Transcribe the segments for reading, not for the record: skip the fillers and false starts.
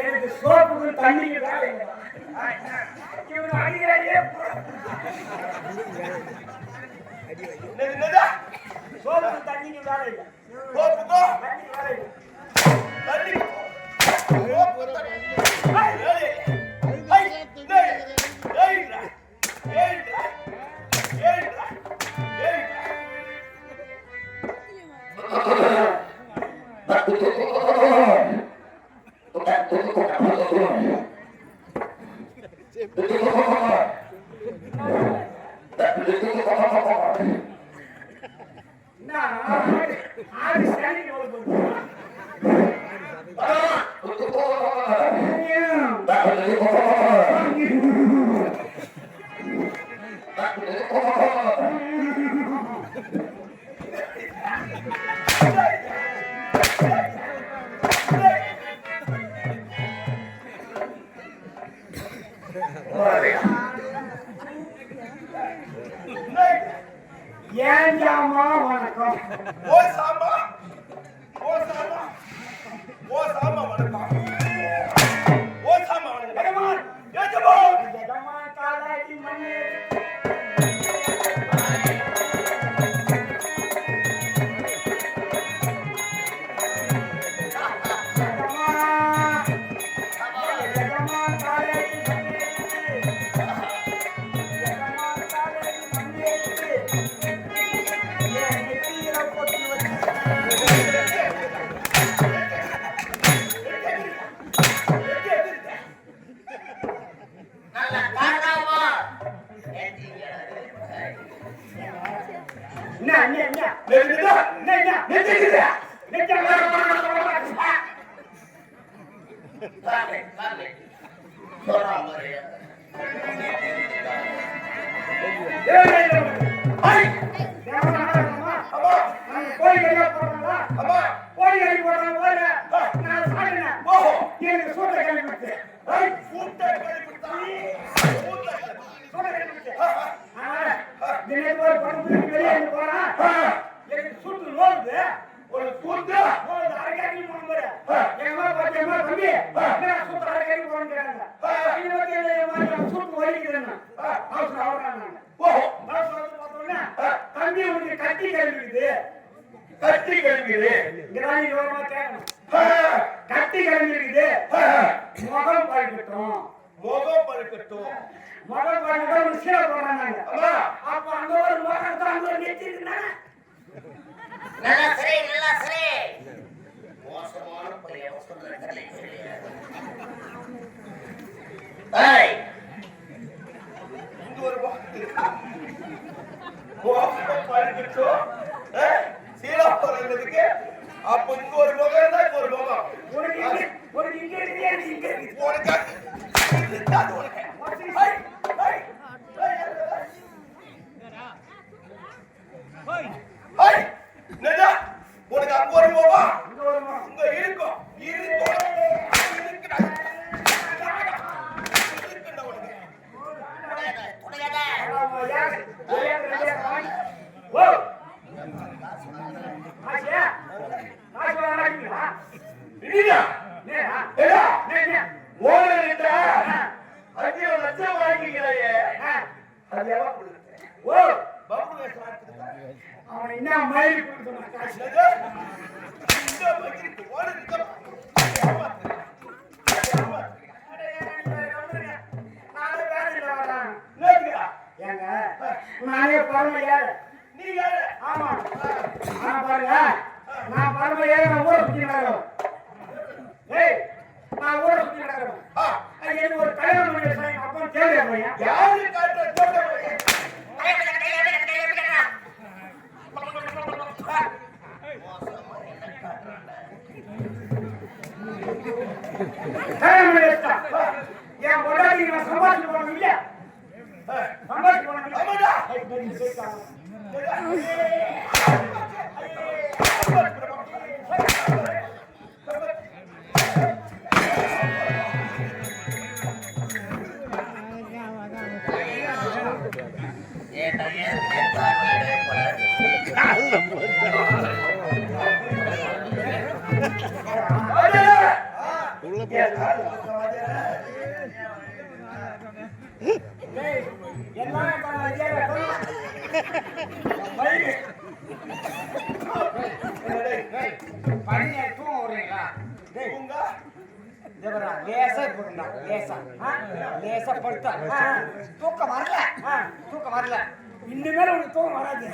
எனக்கு சோப்புக்கு தண்ணிக்கு வேலை சோப்புக்கு தண்ணிக்கு வேலை இல்லை சோப்புக்கோ தண்ணிக்கு வேலை இல்லை ஏன் ஜாமா வணக்கம் ஓ சாமா ஓ சாமா ஓ சாமா வணக்கம் ஓ சாமா வணக்கம் பகவான் ஏஜபோ ஜகமா காலாடி மண்ணே கட்டி கிளம்பிடுது கட்டி கிளம்பிடுது முகம் பழுக்கட்டும் முகம் பழுக்கட்டும் முகம் பழுக்கட்டும் சீர போறாங்க அப்ப அங்க ஒரு முகம் தான் அங்க நிறுத்திருக்குன்னா நல்லா சரி நல்லா சரி மோசமான பையன் சொல்றேன் ஏய் இங்க ஒரு முகம் பழுக்கட்டும் சீரா போறதுக்கு அப்ப இங்க ஒரு முகம் தான் ஒரு முகம் ஒரு இங்க இருக்கு உனக்கு உனக்கு அங்க ஒரு முகம் இங்க இருக்கும் அவனை என்ன மயில் நானே பரம ஏழை நீங்க ஆமா நான் பாருங்க நான் பரம ஏழை நான் ஊரை சுத்தி நடக்கிறோம் நான் ஊரை சுத்தி நடக்கிறோம் எனக்கு ஒரு கல்யாணம் பண்ணி அப்பா தேவையா பையன் யாரு காட்டுற போய் போயிட்டாங்க. டேய், எல்லாம் பண்ண ஐயா பையன் தூங்க விடுறீங்களா? டேய், தேவரா, லேசா போடுங்கடா, லேசா. லேசா படுத்தா. தூக்கம் வரல. தூக்கம் வரல. இனிமேல் உனக்கு தூக்கம் வராது.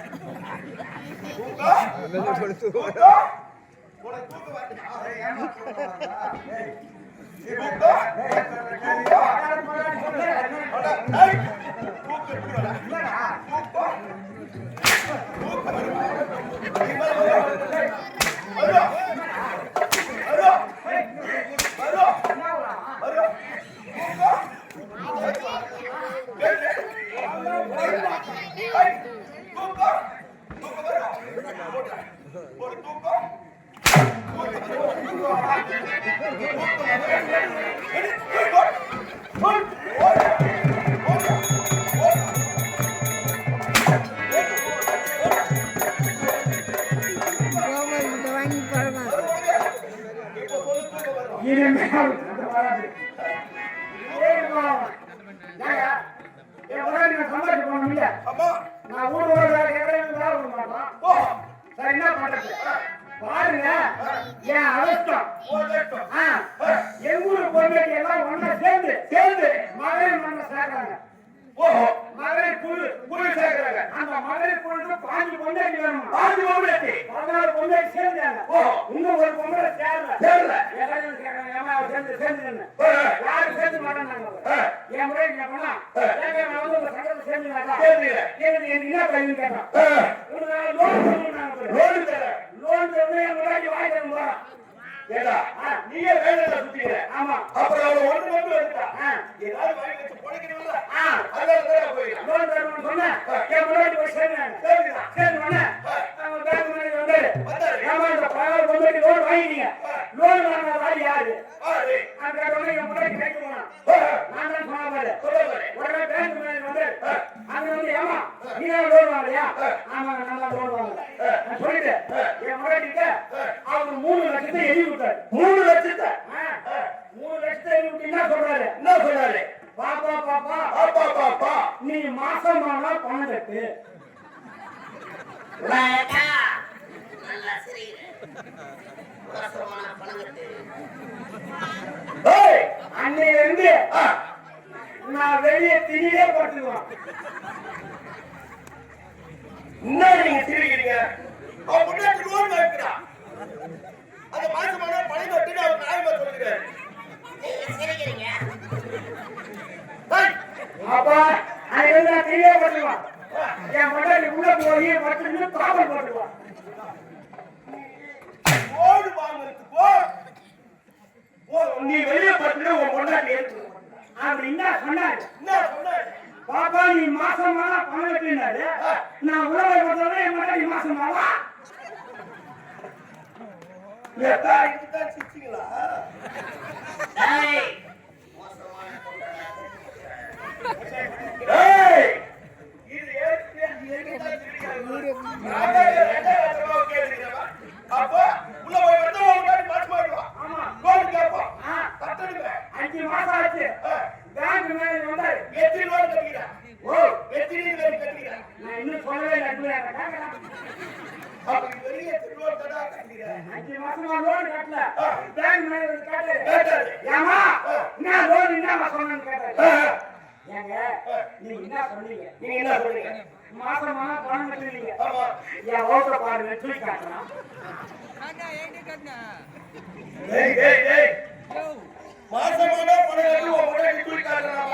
நான் ஊர் என்ன பண்றது பாருங்க, என் அவஸ்தம். எங்க ஊரு பொண்ணு எல்லாம் ஒண்ணா சேர்ந்து சேர்ந்து மகளிர் மண்ண சேர்க்கிறாங்க. மகளிர் குழு சேர்க்கிறாங்க. அந்த மகளிர் குழு 5 பொண்ணு வேணும். 5 பொண்ணு 14 பொண்ணு சேர்ந்தாங்க. இன்னும் ஒரு பொண்ணு சேரல. எல்லாரும் சேர்க்கிறாங்க. சேர்ந்து யாரும் சேர்ந்து மாட்டாங்க. என் முறை என்ன பண்ணலாம்? வந்து உங்க சங்கத்தை சேர்ந்துனாக்கா எனக்கு என்ன பையன் கேட்டான். லோன் தரணும் என் முன்னாடி வாங்கி போறான். நீயே வேலை சுத்திக்கிற. ஆமா, அப்புறம் அவன் ஒண்ணு மட்டும் எடுத்தா ஏதாவது வாங்கி வச்சு பொழைக்கணும்ல. லோன் தரணும்னு சொன்ன என் முன்னாடி போய் சேர்ந்தாங்க. சேர்ந்து அவங்க பேங்க் மேனேஜர் வந்தாரு. ஏமா இந்த 16 பொண்ணுக்கு லோன் வாங்கினீங்க, லோன் வாங்கினது யாரு? அந்த என் முன்னாடி கேட்க போனான். நான் தான் சொன்னாரு. உடனே பேங்க் மேனேஜர் வந்தாரு. அங்க வந்து ஏமா நீ லோன் வாங்கலையா? ஆமாங்க, நல்லா லோன் வாங்கல. நான் சொல்லிட்டு என் முன்னாடி அவங்க 3 லட்சத்தை எழுதி விட்டாரு. 3 லட்சத்தை எழுதி விட்டு என்ன சொல்றாரு? பாப்பா நீ மாசமானா பணம் கட்டு. அன்னையில இருந்து நான் வெளியே திணியே போட்டுக்குவேன். என்ன நீங்க திரிக்கிறீங்க? அவன் முன்னாடி லோன் வாங்கிக்கிறான். அந்த மாசமான பணம் கட்டுன்னு அவர் நியாயமா சொல்லுகிறாரு. அப்பா அன்னையில திணியே போட்டுக்குவான். என் முன்னாடி உள்ள போய் மட்டும் காவல் போட்டுக்குவான். ஓடு வாங்குறதுக்கு நீ வெளியே போட்டு உன் முன்னாடி அப்படி என்ன சொன்னாரு? பாப்பா நீ மாசமான பணம் கட்டினாரு. நான் உலக போட்டோட என் முன்னாடி மாசமாவா? சிரிச்சிங்களா? அப்போ உள்ள போய் வந்து மாசம் ஆயிடுவான். ஆமா, லோன் கேட்பான். கட்டணுங்க. 5 மாசம் ஆச்சு. பேங்க் மேனேஜர் வந்தாரு. எத்தனை லோன் கட்டிக்கிறேன்? எத்தனை லோன் கட்டிக்கிறேன்? நான் இன்னும் சொல்லவே இல்லை. அப்ப வெளியே லோன் கட்டிக்கிறேன். 5 மாசமா லோன் கட்டல. பேங்க் மேனேஜர் கேட்டாரு. ஏமா நான் லோன் என்னமா சொன்னேன்னு கேட்டாரு. ஏங்க நீங்க என்ன சொன்னீங்க? மாசமா பணம் கட்டுறீங்க. என் ஓட்ட பாருங்க தூக்கி காட்டலாம். மாசமான பணம் கட்டி உங்க தூக்கி காட்டலாம்.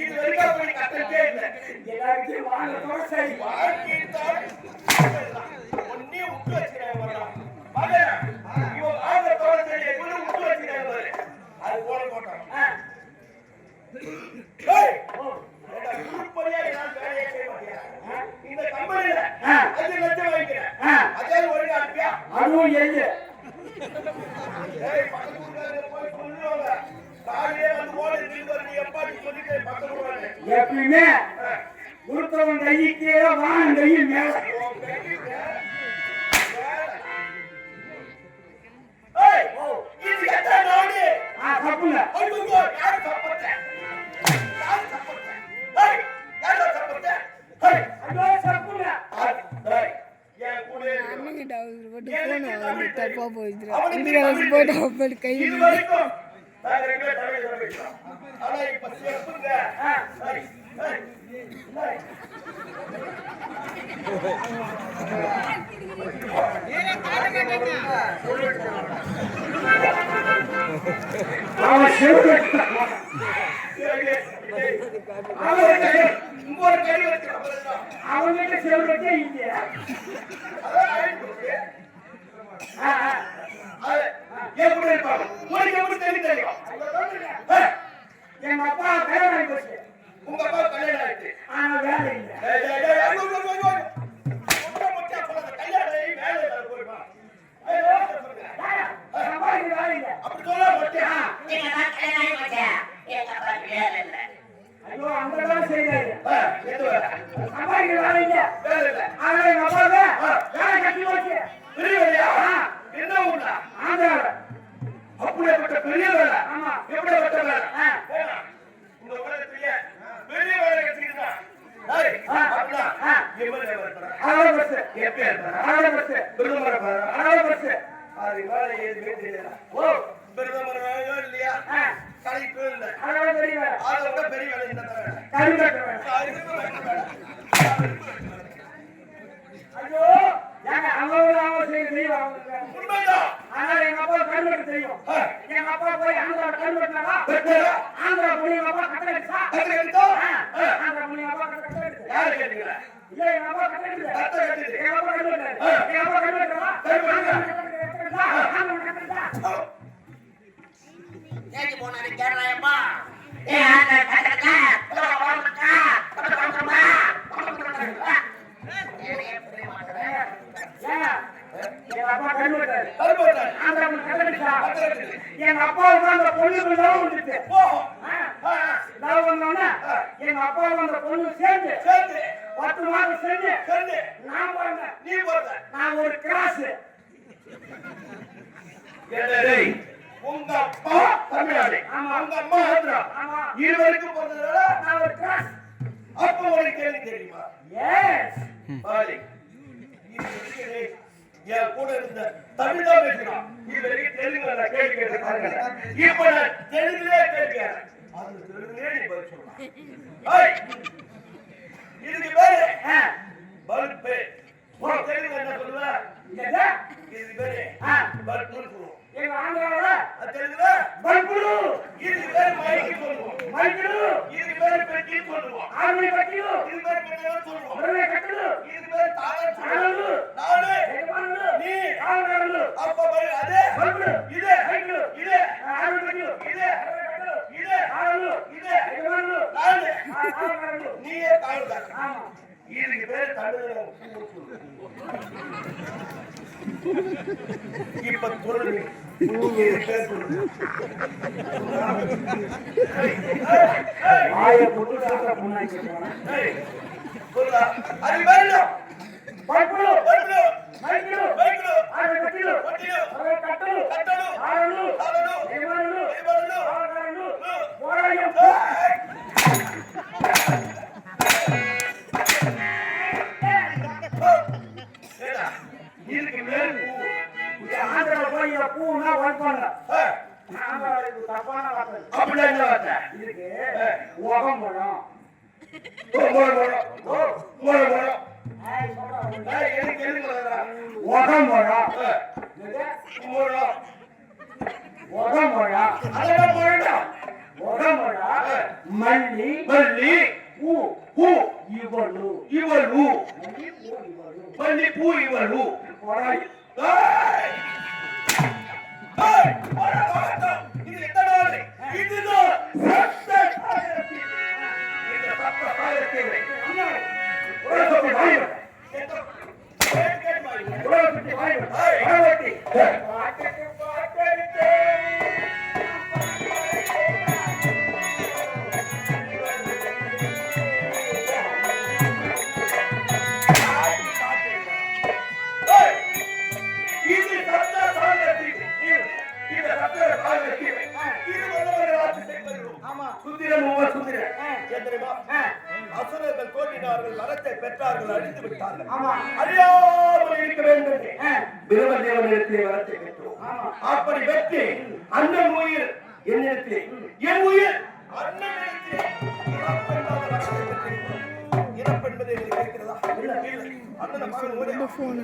இது வரைக்கும் அப்படி கட்டவே இல்லை. எல்லாருக்கும் வாங்கத்தோட சரி வாங்கிட்டான். ஒன்னே விட்டு வச்சுக்கிறாங்க. இவன் வாங்கத்தோட சரி விட்டு வச்சுக்கிறாங்க. அது போல போட்டான். கொடுத்தவன் கைக்கு வான் கையில் மேல தப்புங்க தப்பா போயிட்டு கை அவங்கிட்ட செல்வத்தே இல்லையா எப்படி இருப்பாங்க உங்களுக்கு எப்படி தெரியும் எங்க அப்பா கல்யாணம் ஆகி போச்சு உங்க அப்பா கல்யாணம் ஆயிடுச்சு ஆனா வேலை இல்லை அப்படி சொல்ல ஐயோ அங்கதான் செய்யறாரு சம்பாதிக்கிற வேலை இல்ல ஆனா எங்க அப்பாவுக்கு வேலை கட்டி போச்சு பெரிய வேலையா என்ன ஊர்ல ஆந்திராவில் அப்படியேப்பட்ட பெரிய வேலை ஆமா எப்படிப்பட்ட வேலை உங்க உலகத்திலேயே பெரிய வேலை கட்டிக்கிட்டா பிரதமர் இல்லையா கலைப்பு இல்லை அதை விட பெரிய வேலை ஐயோ ஆனா எங்க அப்பா கருவெட்டு தெரியும் எங்க அப்பா போய் ஆந்திரா கருவெட்டினா ஆந்திரா போய் எங்க அப்பா கட்டடிச்சா ஆந்திரா போய் எங்க அப்பா கட்டடிச்சு யாரு கேட்டீங்களா இல்ல எங்க அப்பா கட்டடிச்சு எங்க அப்பா கருவெட்டு எங்க அப்பா கருவெட்டுவா ஏஜி போனாரு கேரளாயப்பா ஏ ஆனா கட்டடா போறோம்க்கா போறோம்மா எங்க அப்பா கருவெட்டு ஆந்திரா போய் கட்டடிச்சா எங்க அப்பா அந்த பொண்ணுக்கு லவ் வந்துச்சு லவ் வந்தோன்னா எங்க அப்பா அந்த பொண்ணு சேர்ந்து 10 மாதம் சேர்ந்து நான் பிறந்தேன் நீ பிறந்த நான் ஒரு கிராஸ் உங்க அப்பா தமிழ்நாடு உங்க அம்மா ஆந்திரா இருவருக்கும் பிறந்ததால நான் ஒரு கிராஸ் அப்ப ஒரு கேள்வி தெரியுமா எஸ் என் கூட இருந்த தமிழா பேசுறான் இது வரைக்கும் தெலுங்குல கேள்வி கேட்டு பாருங்க இப்ப நான் தெலுங்குலே கேட்கிறேன் அது தெலுங்குலே நீ பதில் சொல்லலாம் இதுக்கு பேரு பல்பு தெலுங்கு என்ன சொல்லுவ இது பேரு பல்புன்னு சொல்லுவோம் எங்க ஆந்திராவில தெலுங்குல பல்புடு இதுக்கு பேரு மைக்கு சொல்லுவோம் மைக்கு இதுக்கு பேரு பெட்டி சொல்லுவோம் ஆர்மி பெட்டி இது பேரு பெட்டி சொல்லுவோம் ஒரே கட்டடு இதுக்கு பேரு தாளம் நானு நீ ஆந்திராவில அப்ப பேரு அதே பல்புடு இது மைக்கு இது ஆர்மி பெட்டி இது இது ஆளு இது எவனு நானு நீயே தாளம் ஆமா இதுக்கு பேரு தடுதல இப்ப சொல்லுங்க ஆய புது சாப்பிட முன்னாடி சொல்லுடா அது வேணும் பைப்புடு பைப்புடு மைக்குடு மைக்குடு ஆறு கட்டிடு கட்டிடு ஆறு கட்டடு கட்டடு ஆறு ஆறு எவனு எவனு ஆறு போராயம் இதுக்கு மேல் ஆந்திரா போய் பூனா வளர்ப்பாங்க தப்பான வார்த்தை அப்படி என்ன வார்த்தை இதுக்கு உகம் பழம் மல்லி மல்லி பூ பூ இவಳು இவಳು மல்லி பூ இவಳು இது எத்தனை இதுதான் அசுரர்கள் தோன்றினார்கள், வரத்தை பெற்றார்கள், அழிந்து விட்டார்கள். அறியாமல் இருக்க வேண்டும். பிரம்மதேவனிடத்திலே வரத்தை பெற்றோம். அப்படி பெற்று அண்ணன் உயிர் என்னிடத்திலே, என் உயிர் அண்ணனிடத்திலே இறப்பென்றாத வரத்தை பெற்றிருக்கிறோம். இறப்பென்பது எங்களுக்கு இருக்கிறதா? அண்ணனை மகன் ஃபோன்